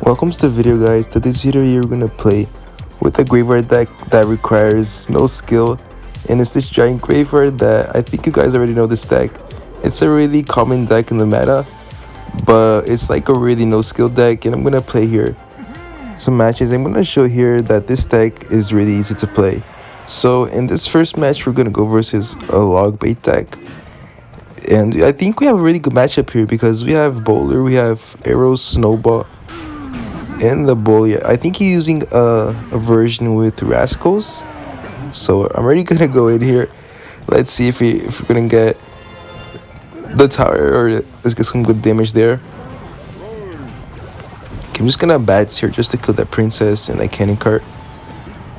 Welcome to the video, guys. To this video you're gonna play with a graveyard deck that requires no skill, and it's this giant graveyard that I think you guys already know this deck. It's a really common deck in the meta, but it's like a really no skill deck, and I'm gonna play here some matches. I'm gonna show here that this deck is really easy to play. So in this first match we're gonna go versus a logbait deck, and I think we have a really good matchup here because we have bowler, we have arrows, snowball, and the bully. I think he's using a version with rascals, so I'm already gonna go in here. Let's see if we're gonna get the tower, or let's get some good damage there. Okay, I'm just gonna bats here just to kill that princess and that cannon cart.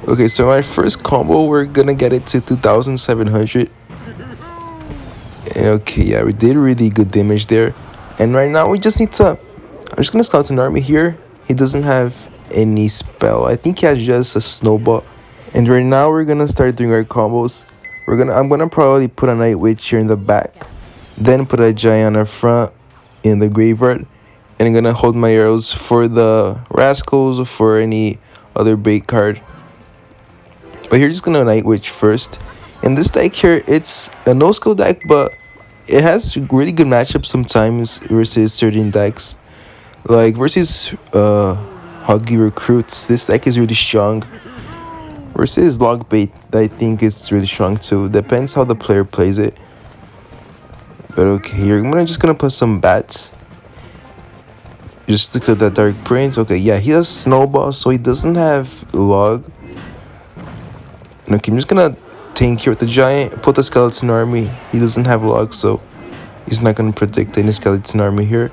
Okay, so my first combo, we're gonna get it to 2700. And okay, yeah, we did really good damage there. And right now we just need to, I'm just gonna scout an army here. He doesn't have any spell. I think he has just a snowball. And right now we're gonna start doing our combos. I'm gonna probably put a night witch here in the back, then put a giant on the front in the graveyard, and I'm gonna hold my arrows for the rascals or for any other bait card. But here, just gonna night witch first. And this deck here, it's a no skill deck, but it has really good matchups sometimes versus certain decks. Like versus Hog Recruits, this deck is really strong. Versus logbait, I think it's really strong too. Depends how the player plays it. But okay, here I'm just gonna put some bats just to kill that dark prince. Okay, yeah, he has snowball, so he doesn't have log. Okay, I'm just gonna tank here with the giant, put the skeleton army. He doesn't have log, so he's not gonna predict any skeleton army here.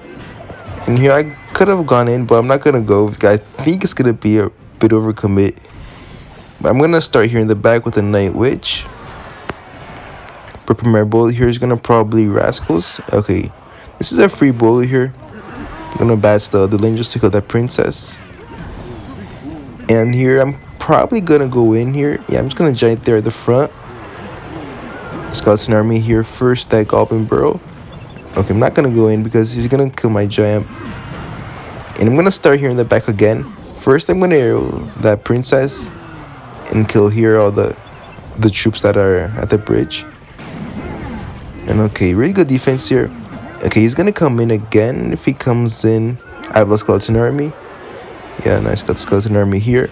And here I could have gone in, but I'm not gonna go. I think it's gonna be a bit overcommit. But I'm gonna start here in the back with a night witch. Prepare my bullet here is gonna probably rascals. Okay, this is a free bullet here. I'm gonna bats the lane just to kill that princess. And here I'm probably gonna go in here. Yeah, I'm just gonna giant there at the front. Skeleton army here first, that goblindril. Okay, I'm not gonna go in because he's gonna kill my giant. And I'm gonna start here in the back again. First, I'm gonna arrow that princess and kill here all the troops that are at the bridge. And okay, really good defense here. Okay, he's gonna come in again. If he comes in, I have a skeleton army. Yeah, nice, got the skeleton army here.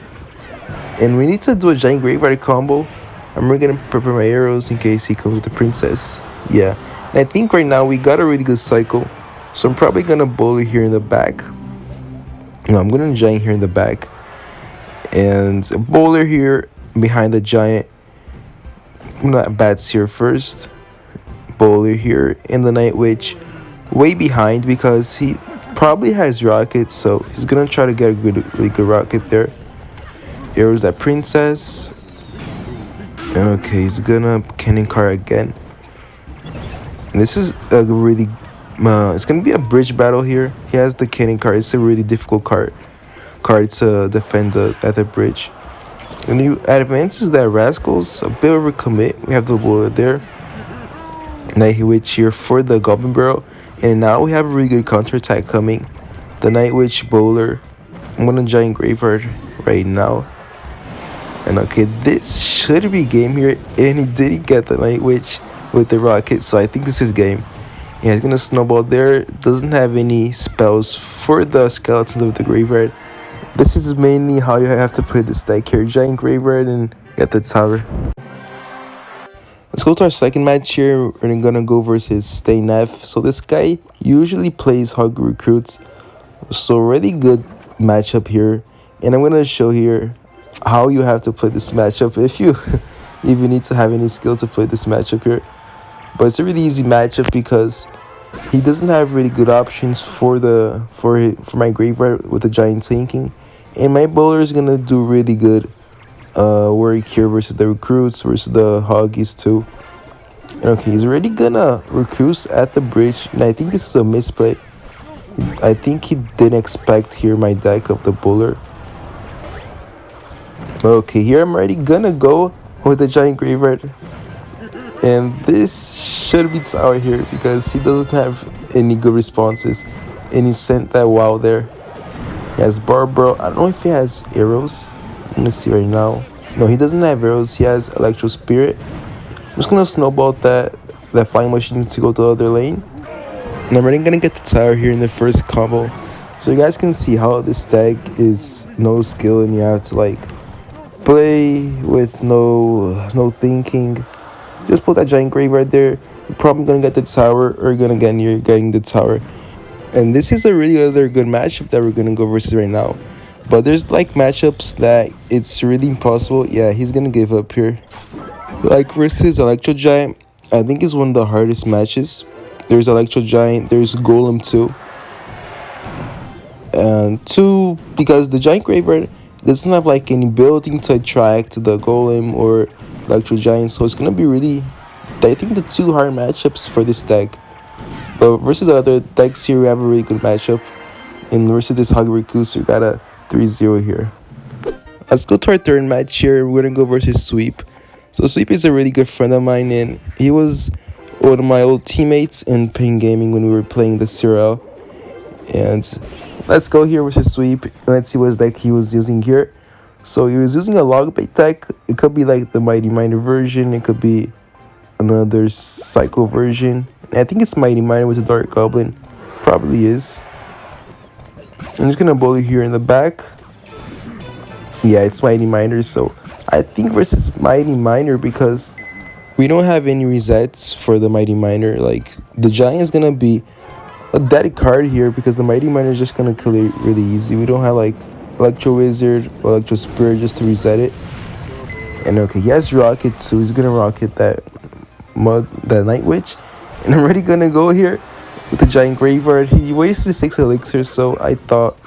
And we need to do a giant graveyard combo. I'm really gonna prepare my arrows in case he comes with the princess. Yeah, and I think right now we got a really good cycle, so I'm probably gonna bully here in the back. No, I'm gonna giant here in the back, and a bowler here behind the giant. I'm gonna bats here first, bowler here, and the night witch way behind because he probably has rockets, so he's gonna try to get a really good rocket there. Arrows that princess. And okay, he's gonna cannon cart again. And this is a really it's gonna be a bridge battle here. He has the cannon cart. It's a really difficult card to defend at the bridge. And he advances that rascals, a bit of a commit. We have the bullet there. Night witch here for the goblindril. And now we have a really good counterattack coming. The night witch bowler. I'm gonna giant graveyard right now. And okay, this should be game here. And he didn't get the night witch with the rocket, so I think this is game. Yeah, he's gonna snowball there. Doesn't have any spells for the skeletons of the graveyard. This is mainly how you have to play this deck here. Giant graveyard and get the tower. Let's go to our second match here. We're gonna go versus Stay Neff. So this guy usually plays Hog Recruits, so really good matchup here. And I'm gonna show here how you have to play this matchup if you even need to have any skill to play this matchup here. But it's a really easy matchup because he doesn't have really good options for my graveyard with the giant tanking, and my bowler is gonna do really good work here versus the recruits, versus the hoggies too. And okay, he's already gonna recruits at the bridge, and I think this is a misplay. I think he didn't expect here my deck of the bowler. Okay, here I'm already gonna go with the giant graveyard, and this should be tower here because he doesn't have any good responses, and he sent that wow there. He has barbell. I don't know if he has arrows. I'm gonna see right now. No, he doesn't have arrows. He has electro spirit. I'm just gonna snowball that flying machine to go to the other lane. And I'm already gonna get the tower here in the first combo. So you guys can see how this deck is no skill and you have to like play with no thinking. Just put that giant graveyard there. You're probably gonna get the tower or gonna get near getting the tower. And this is a really other good matchup that we're gonna go versus right now. But there's like matchups that it's really impossible. Yeah, he's gonna give up here. Like versus Electro Giant, I think is one of the hardest matches. There's Electro Giant, there's Golem too. And two, because the Giant Graveyard doesn't have like any building to attract the Golem or Electro Giant, so it's gonna be really, I think, the two hard matchups for this deck. But versus the other decks here, we have a really good matchup. And versus this Hog Recruits, we got a 3-0 here. Let's go to our third match here. We're gonna go versus Sweep. So Sweep is a really good friend of mine, and he was one of my old teammates in Pain Gaming when we were playing the Royale. And let's go here versus Sweep. Let's see what deck he was using here. So he was using a logbait deck. It could be like the Mighty Miner version. It could be another Psycho version. I think it's Mighty Miner with a Dark Goblin. Probably is. I'm just gonna bully here in the back. Yeah, it's Mighty Miner. So I think versus Mighty Miner, because we don't have any resets for the Mighty Miner. Like the Giant is gonna be a dead card here because the Mighty Miner is just gonna kill it really easy. We don't have like Electro Wizard or Electro Spirit just to reset it. And okay, he has Rocket, so he's gonna rocket that Night Witch. And I'm already gonna go here with the Giant Graveyard. He wasted 6 elixirs, so I thought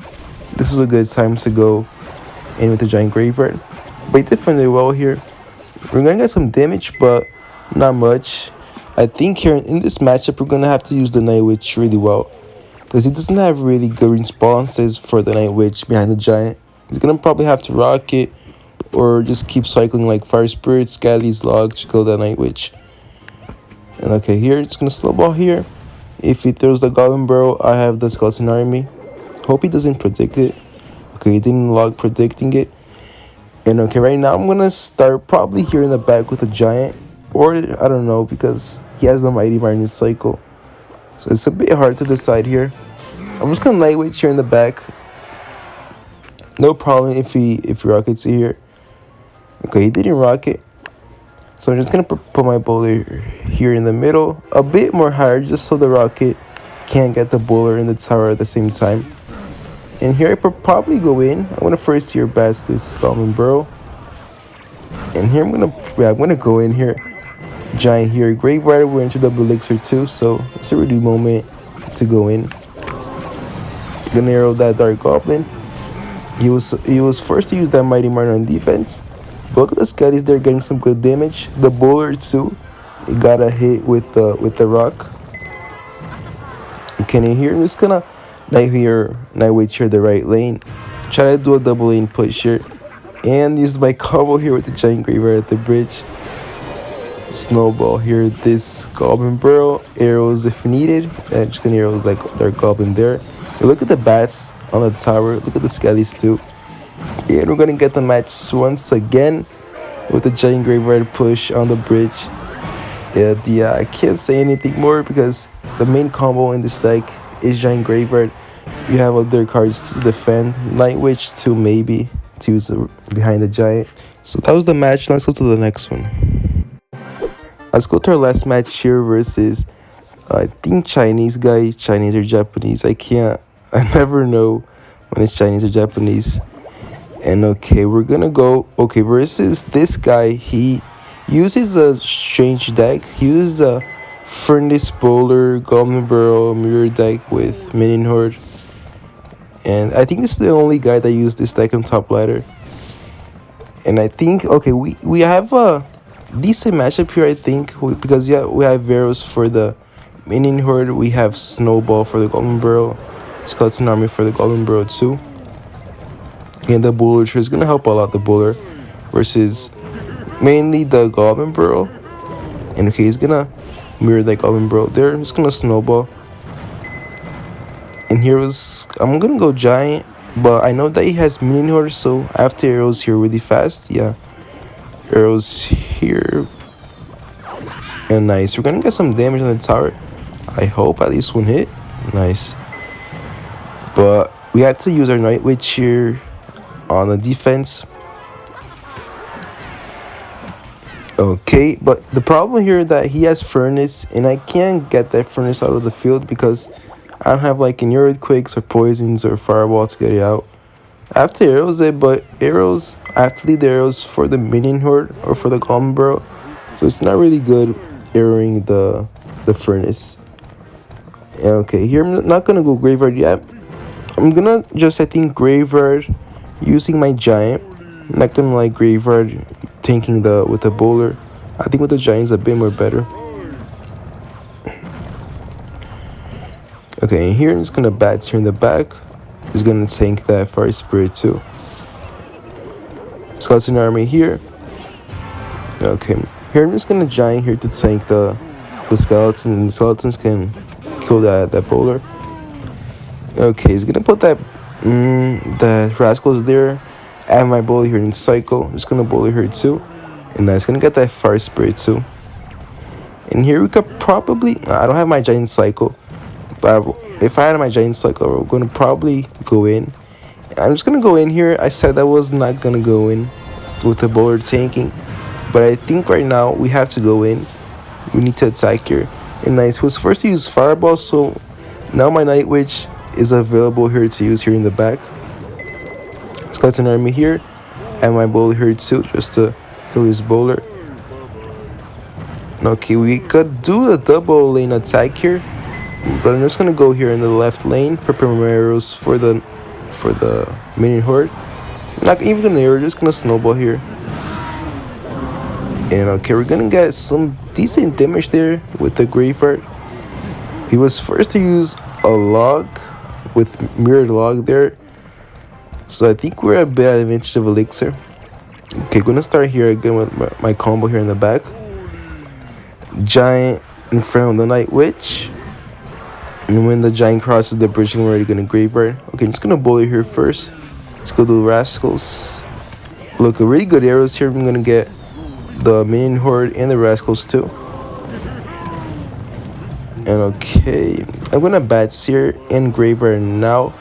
this was a good time to go in with the Giant Graveyard. But he defended well here. We're gonna get some damage, but not much. I think here in this matchup, we're gonna have to use the Night Witch really well, because he doesn't have really good responses for the Night Witch behind the Giant. He's gonna probably have to rocket or just keep cycling like Fire Spirit, Scally's Log to kill that Night Witch. And okay, here it's gonna slow ball here. If he throws the Goblindrill, I have the Skeleton Army. Hope he doesn't predict it. Okay, he didn't log predicting it. And okay, right now I'm gonna start probably here in the back with a Giant, or I don't know, because he has the Mighty Miner cycle. So it's a bit hard to decide here. I'm just gonna Night Witch here in the back. No problem if he rockets it here. Okay, he didn't rocket. So I'm just gonna put my bowler here in the middle, a bit more higher, just so the rocket can't get the bowler in the tower at the same time. And here I probably go in. I'm gonna first here bash this Goblindrill. And here I'm gonna go in here. Giant here, Graveyard. We're into double elixir too, so it's a really moment to go in. Gonna arrow that Dark Goblin. He was forced to use that Mighty Miner on defense. But look at the Scatties, they're getting some good damage. The bowler too, it got a hit with the rock. Okay, and here I'm just gonna Night Witch here the right lane. Try to do a double lane push here, and use my combo here with the Giant Graveyard at the bridge. Snowball here, this Goblindrill, arrows if needed. And just gonna arrows like Dark Goblin there. And look at the bats on the tower. Look at the Scallies too. And we're gonna get the match once again with the Giant Graveyard push on the bridge. And yeah, I can't say anything more because the main combo in this deck is Giant Graveyard. You have other cards to defend, Night Witch too, maybe to use behind the Giant. So that was the match. Let's go to the next one. Let's go to our last match here versus I think Chinese guy, Chinese or Japanese. I never know when it's Chinese or Japanese. And okay, we're gonna go versus this guy. He uses a strange deck. He uses a Furnace Bowler, Golemdeck, Mirror deck with Minion Horde. And I think this is the only guy that used this deck on top ladder. And I think we have a decent matchup here, I think, because yeah, we have arrows for the Minion Horde, we have Snowball for the Goblindrill, Skeleton Army for the Goblindrill too. And the bowler is gonna help a lot the bowler versus mainly the Goblindrill. And okay, he's gonna mirror that Goblindrill there. He's gonna snowball. And I'm gonna go Giant. But I know that he has minion horde, so I have to arrows here really fast. Yeah, arrows here. And nice. We're gonna get some damage on the tower. I hope at least one hit. Nice. But we had to use our Night Witch here on the defense. Okay, but the problem here is that he has furnace, and I can't get that furnace out of the field because I don't have like any earthquakes or poisons or fireball to get it out. I have to arrows it, but arrows, I have to leave the arrows for the minion horde or for the goblindril, so it's not really good arrowing the furnace. Okay, here I'm not gonna go graveyard yet. I'm gonna just, I think, graveyard using my giant. I'm not gonna like graveyard tanking with the bowler. I think with the giant's a bit more better. Okay, here I'm just gonna bats here in the back. He's gonna tank that fire spirit too. Skeleton army here. Okay, here I'm just gonna giant here to tank the skeletons, and the skeletons can kill that bowler. Okay, he's gonna put that the rascals there. Add my bowler here in cycle. I'm just gonna bowler here too, and that's gonna get that fire spirit too. And here we could probably, I don't have my giant cycle, but if I had my giant cycle, we're gonna probably go in. I'm just gonna go in here. I said I was not gonna go in with the bowler tanking, but I think right now we have to go in. We need to attack here. And nice, was forced to use fireball, so now my Night Witch is available here to use here in the back. Skeleton army here, and my bowler here too, just to kill his bowler. Okay, we could do a double lane attack here, but I'm just gonna go here in the left lane, prepare my arrows for the minion horde. I'm not even gonna arrow, just gonna snowball here. And okay, we're gonna get some decent damage there with the graveyard. He was forced to use a log with mirrored log there, so I think we're a bit at advantage of elixir. Okay, gonna start here again with my combo here in the back. Giant in front of the Night Witch, and when the giant crosses the bridge, I'm already gonna graveyard. Okay, I'm just gonna bully here first. Let's go to rascals. Look, a really good arrows here. I'm gonna get the minion horde and the rascals too. And okay, I'm gonna bats here and graveyard now.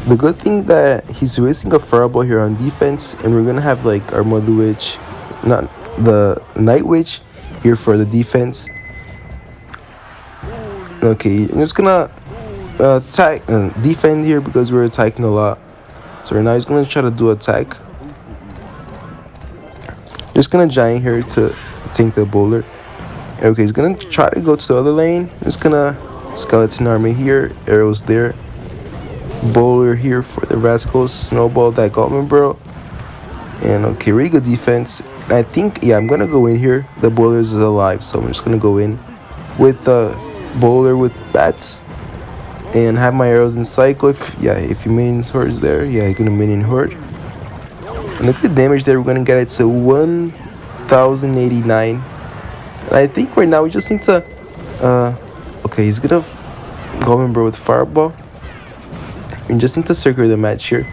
The good thing that he's wasting a fireball here on defense, and we're gonna have like our Mother Witch, not the Night Witch, here for the defense. Okay, I'm just gonna attack and defend here because we're attacking a lot. So right now he's gonna try to do attack. Just gonna giant here to tank the bowler. Okay, he's gonna try to go to the other lane. Just gonna skeleton army here, arrows there, bowler here for the rascals, snowball that goblindril. And okay, really good defense. I think, yeah, I'm gonna go in here. The bowler is alive, so I'm just gonna go in with the bowler with bats and have my arrows in cycle. If your minion horde is there, yeah, you're gonna minion horde. And look at the damage there. We're gonna get it to 1089. And I think right now we just need to okay, he's gonna goblindril with fireball. And just need to secure the match here.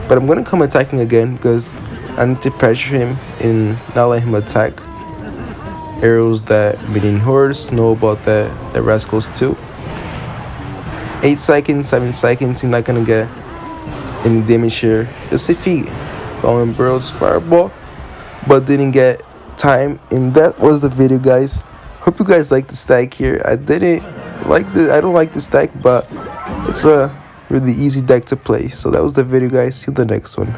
But I'm gonna come attacking again because I need to pressure him and not let him attack. Arrows that minion horde, snowball that rascals too. 8 seconds, 7 seconds, he's not gonna get any damage here. Just if he golemdrill's fireball, but didn't get time. And that was the video, guys. Hope you guys like the stack here. I don't like the stack, but it's a really easy deck to play. So that was the video, guys. See you in the next one.